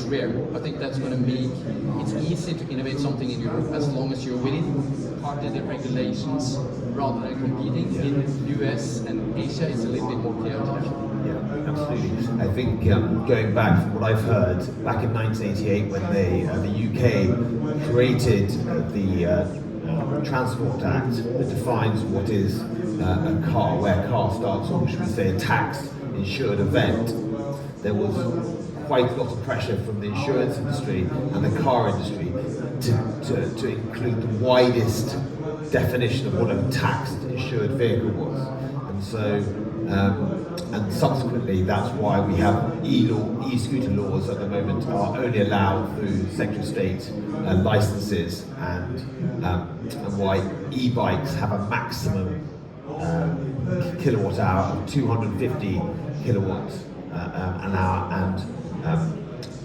it's rare. I think that's going to make it easy to innovate something in Europe as long as you're with it. Partly the regulations rather than competing. In US and Asia, it's a little bit more chaotic. Yeah, absolutely. I think going back from what I've heard, back in 1988 when the UK created the Transport Act that defines what is a car, where a car starts, or should we say a tax insured event, there was quite a lot of pressure from the insurance industry and the car industry to include the widest definition of what a taxed insured vehicle was. And so, and subsequently, that's why we have e-scooter laws at the moment are only allowed through Secretary of State licenses, and why e-bikes have a maximum kilowatt hour of 250 kilowatts an hour, and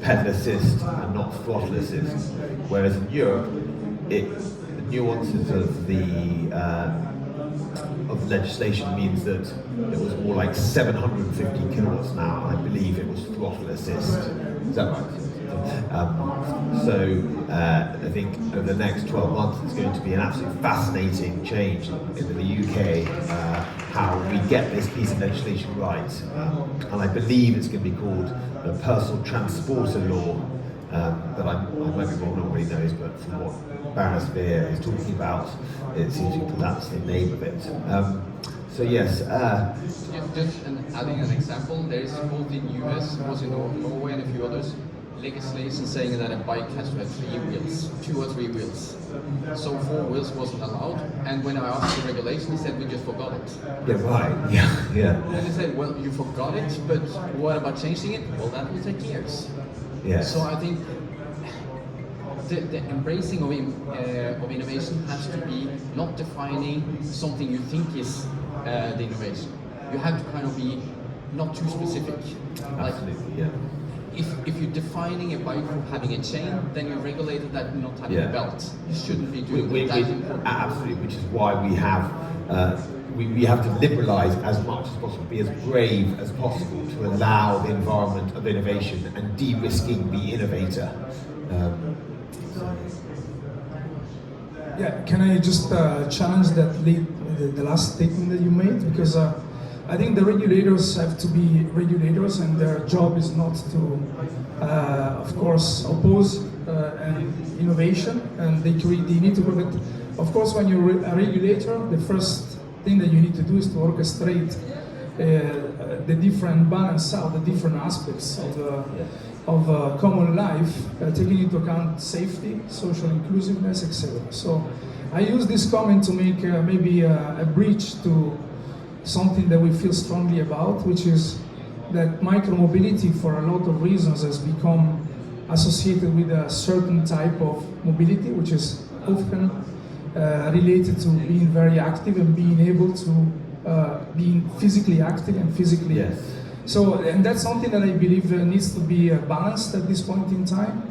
pedal assist and not throttle assist. Whereas in Europe, the nuances of the legislation means that it was more like 750 kilowatts an hour, and I believe it was throttle assist. Is that right? I think over the next 12 months it's going to be an absolutely fascinating change in the UK, how we get this piece of legislation right. And I believe it's going to be called the Personal Transporter Law, that I might be wrong, nobody knows, but from what Baroness Beer is talking about, it seems to be that's the name of it. So yes. Just adding an example, there is both in US, was in Norway and a few others, legislation saying that a bike has to have 3 wheels, 2 or 3 wheels. So 4 wheels wasn't allowed, and when I asked the regulation, he said we just forgot it. Yeah, right. Yeah. And he said, well, you forgot it, but what about changing it? Well, that will take years. Yeah. So I think the embracing of innovation has to be not defining something you think is the innovation. You have to kind of be not too specific. Absolutely, yeah. If you're defining a bike for having a chain, then you're regulated that not having a belt. You shouldn't be doing that. Absolutely, which is why we have we have to liberalise as much as possible, be as brave as possible to allow the environment of innovation and de-risking the innovator. Yeah, can I just challenge the last statement that you made? Because I think the regulators have to be regulators, and their job is not to, of course, oppose innovation, and they need to protect. Of course, when you're a regulator, the first thing that you need to do is to orchestrate the different balance out, the different aspects of common life, taking into account safety, social inclusiveness, etc. So I use this comment to make maybe a bridge to something that we feel strongly about, which is that micromobility, for a lot of reasons, has become associated with a certain type of mobility, which is often related to being very active and being able to being physically active and physically. Yes. So, and that's something that I believe needs to be balanced at this point in time,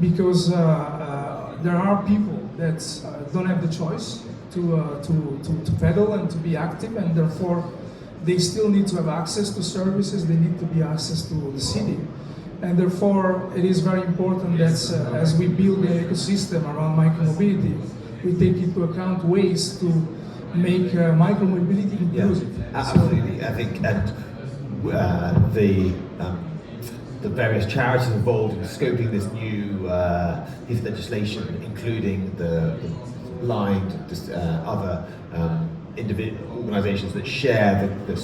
because there are people that don't have the choice to pedal and to be active, and therefore they still need to have access to services, they need to be access to the city. And therefore it is very important that as we build the ecosystem around micromobility, we take into account ways to make micromobility inclusive. Yeah, absolutely. So, I think the various charities involved in scoping this new piece of legislation, including the blind, other individual organisations that share the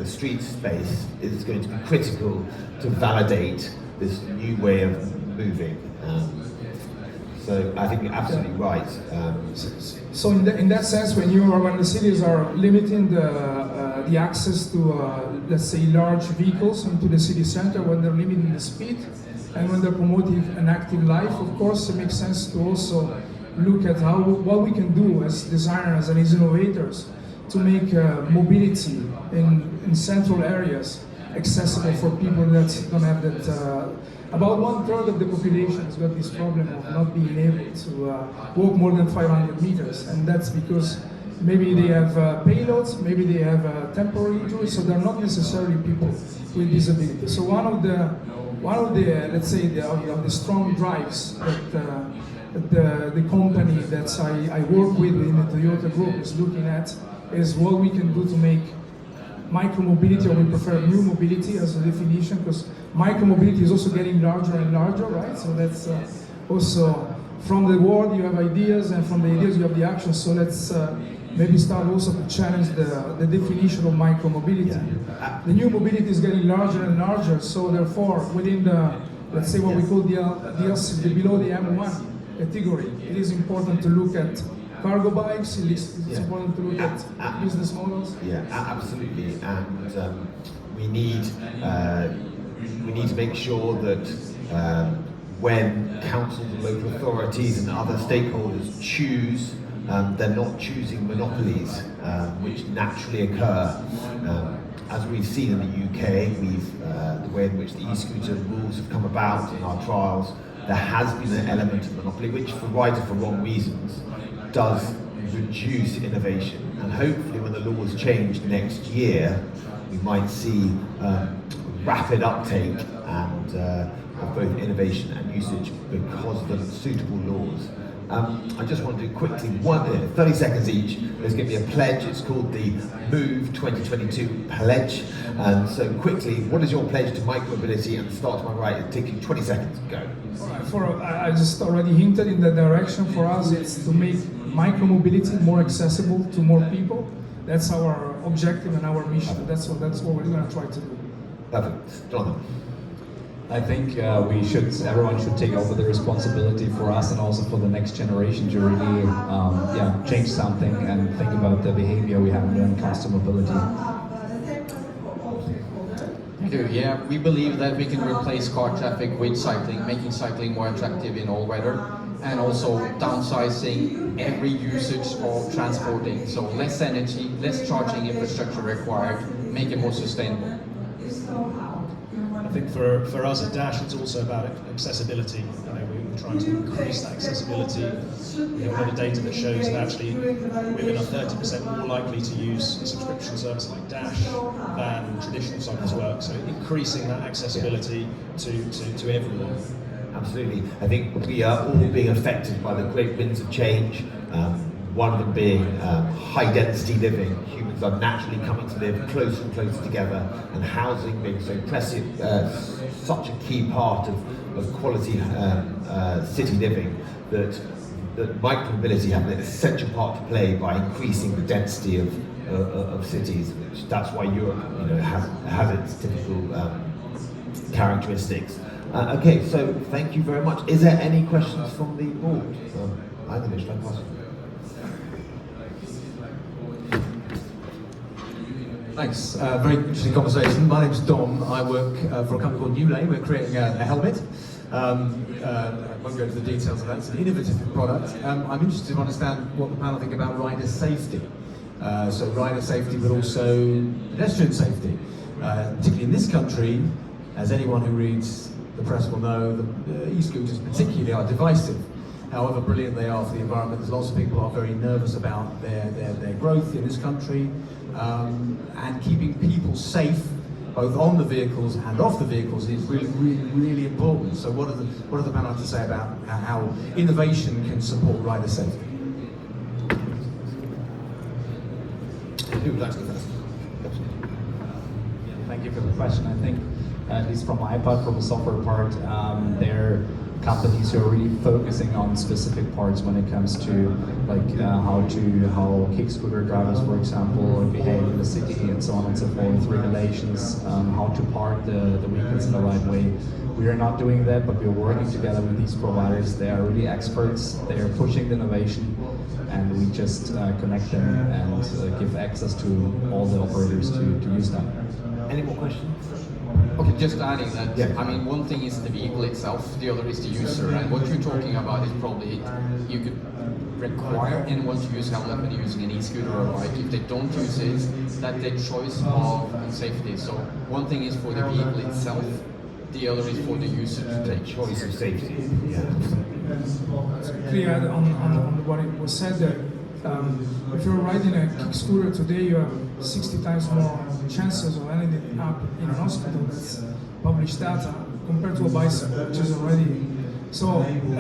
street space, is going to be critical to validate this new way of moving. So I think you're absolutely right. So in that sense, when the cities are limiting the access to let's say large vehicles into the city center, when they're limiting the speed, and when they're promoting an active life, of course it makes sense to also look at what we can do as designers and as innovators to make mobility in central areas accessible for people that don't have that. About 1/3 of the population has got this problem of not being able to walk more than 500 meters, and that's because maybe they have payloads, maybe they have temporary injuries, so they're not necessarily people with disabilities. So one of the one of the, let's say, the strong drives that the company that I work with in the Toyota Group is looking at is what we can do to make micromobility, or we prefer new mobility as a definition, because micromobility is also getting larger and larger, right? So that's also, from the word you have ideas, and from the ideas you have the action. So let's maybe start also to challenge the definition of micromobility. Yeah. The new mobility is getting larger and larger, so therefore within the, let's say what we call the below the M1 category, it is important to look at cargo bikes, it's important to look at business models. Yeah, absolutely, and we need to make sure that when councils and local authorities and other stakeholders choose, they're not choosing monopolies, which naturally occur. As we've seen in the UK, the way in which the e-scooter rules have come about in our trials, there has been an element of monopoly, which for right or for wrong reasons does reduce innovation. And hopefully when the laws change next year, we might see rapid uptake and of both innovation and usage because of the suitable laws. I just want to do quickly, 30 seconds each, there's going to be a pledge. It's called the Move 2022 Pledge. And so quickly, what is your pledge to micromobility? And start to my right, it's taking 20 seconds, go. I just already hinted in that direction. For us, it's to make micromobility more accessible to more people. That's our objective and our mission. That's what we're going to try to do. Perfect. Jonathan. I think everyone should take over the responsibility for us and also for the next generation to really change something and think about the behavior we have when it comes to mobility. Yeah, we believe that we can replace car traffic with cycling, making cycling more attractive in all weather, and also downsizing every usage of transporting. So less energy, less charging infrastructure required, make it more sustainable. I think for us at Dash, it's also about accessibility. We're trying to increase that accessibility. We have a lot of data that shows that actually women are 30% more likely to use a subscription service like Dash than traditional cycles work. So increasing that accessibility to everyone. Absolutely. I think we are all being affected by the great winds of change. One of them being high density living. Humans are naturally coming to live closer and closer together, and housing being so such a key part of quality city living, that micromobility has an essential part to play by increasing the density of cities. Which that's why Europe, has its typical characteristics. Okay, so thank you very much. Is there any questions from the board? Either should I pass? Thanks. Very interesting conversation. My name's Dom. I work for a company called Newlay. We're creating a helmet. I won't go into the details of that. It's an innovative product. I'm interested to understand what the panel think about rider safety. So rider safety, but also pedestrian safety. Particularly in this country, as anyone who reads the press will know, the e-scooters particularly are divisive. However brilliant they are for the environment, there's lots of people who are very nervous about their growth in this country, and keeping people safe, both on the vehicles and off the vehicles, is really important. So what do the panel have to say about how innovation can support rider safety? Who would like to go first? Thank you for the question. I think, at least from my part, from the software part, there are companies who are really focusing on specific parts when it comes to how kick scooter drivers, for example, behave in the city and so on and so forth, regulations, how to park the vehicles in the right way. We are not doing that, but we're working together with these providers. They are really experts. They are pushing the innovation, and we just connect them and give access to all the operators to use them. Any more questions? Okay, just adding that, Yeah. I mean, one thing is the vehicle itself, the other is the user, and what you're talking about is probably, you could require anyone to use helmet when using an e-scooter or a bike. If they don't use it, that's their choice of safety. So one thing is for the vehicle itself, the other is for the user to take. Choice of safety. Yeah. Clear on what it was said that if you're riding a kick scooter today, you have 60 times more chances of ending up in an hospital. That's published data. compared to a bicycle, which is already so.